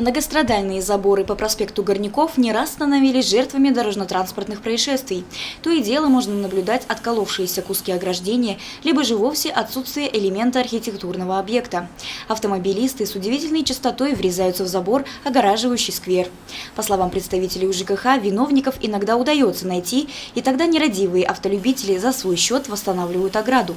Многострадальные заборы по проспекту Горняков не раз становились жертвами дорожно-транспортных происшествий. То и дело можно наблюдать отколовшиеся куски ограждения, либо же вовсе отсутствие элемента архитектурного объекта. Автомобилисты с удивительной частотой врезаются в забор, огораживающий сквер. По словам представителей УЖКХ, виновников иногда удается найти, и тогда нерадивые автолюбители за свой счет восстанавливают ограду.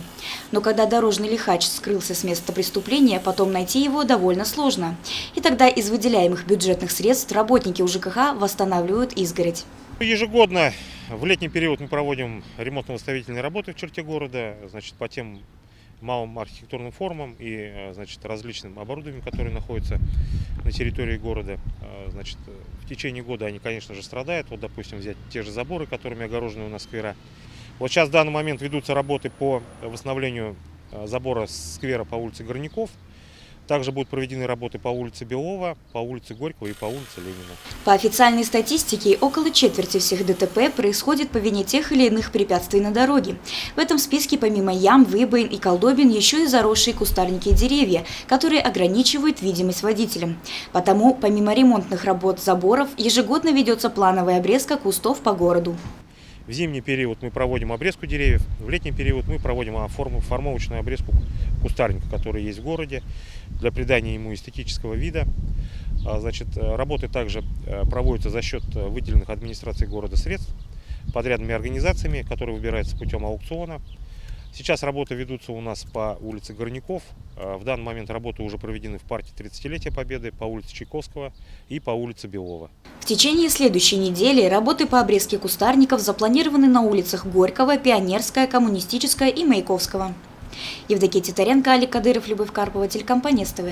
Но когда дорожный лихач скрылся с места преступления, потом найти его довольно сложно. И тогда из выделяемых бюджетных средств работники УЖКХ восстанавливают изгородь. Ежегодно в летний период мы проводим ремонтно-восстановительные работы в черте города, по тем малым архитектурным формам и различным оборудованием, которое находится на территории города. В течение года они, конечно же, страдают. Вот, допустим, взять те же заборы, которыми огорожены у нас сквера. Вот сейчас в данный момент ведутся работы по восстановлению забора сквера по улице Горняков. Также будут проведены работы по улице Белова, по улице Горького и по улице Ленина. По официальной статистике, около четверти всех ДТП происходит по вине тех или иных препятствий на дороге. В этом списке помимо ям, выбоин и колдобин еще и заросшие кустарники и деревья, которые ограничивают видимость водителям. Потому, помимо ремонтных работ заборов, ежегодно ведется плановая обрезка кустов по городу. В зимний период мы проводим обрезку деревьев, в летний период мы проводим формовочную обрезку кустарника, который есть в городе, для придания ему эстетического вида. Работы также проводятся за счет выделенных администрацией города средств, подрядными организациями, которые выбираются путем аукциона. Сейчас работы ведутся у нас по улице Горняков. В данный момент работы уже проведены в парке 30-летия Победы, по улице Чайковского и по улице Белова. В течение следующей недели работы по обрезке кустарников запланированы на улицах Горького, Пионерская, Коммунистическая и Маяковского. Евдокия Титаренко, Алик Кадыров, Любовь Карпова, телекомпания СТВ.